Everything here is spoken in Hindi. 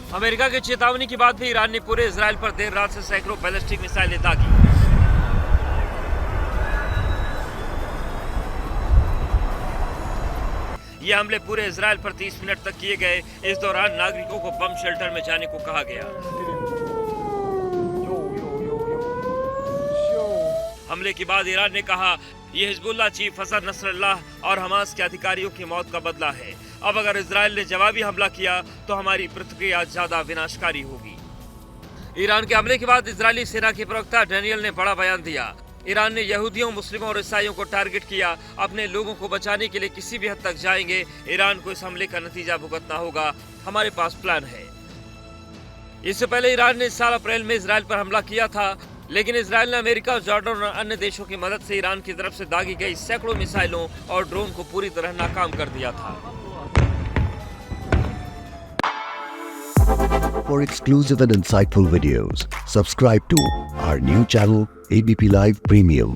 अमेरिका की चेतावनी के बाद भी ईरान ने पूरे इजराइल पर देर रात से सैकड़ों बैलिस्टिक मिसाइलें दागी। ये हमले पूरे इजराइल पर 30 मिनट तक किए गए। इस दौरान नागरिकों को बम शेल्टर में जाने को कहा गया। हमले के बाद ईरान ने कहा, ये हिजबुल्लाह चीफ हसन नसरल्लाह और हमास के अधिकारियों की मौत का बदला है। अब अगर इजराइल ने जवाबी हमला किया तो हमारी प्रतिक्रिया ज्यादा विनाशकारी होगी। ईरान के हमले के बाद इजरायली सेना के प्रवक्ता डैनियल ने बड़ा बयान दिया। ईरान ने यहूदियों, मुस्लिमों और ईसाइयों को टारगेट किया। अपने लोगों को बचाने के लिए किसी भी हद तक जाएंगे। ईरान को इस हमले का नतीजा भुगतना होगा। हमारे पास प्लान है। इससे पहले ईरान ने इस साल अप्रैल में इजराइल पर हमला किया था, लेकिन इजराइल ने अमेरिका, जॉर्डन और अन्य देशों की मदद से ईरान की तरफ से दागी गई सैकड़ों मिसाइलों और ड्रोन को पूरी तरह नाकाम कर दिया था। For exclusive and insightful videos, subscribe to our new channel ABP Live Premium.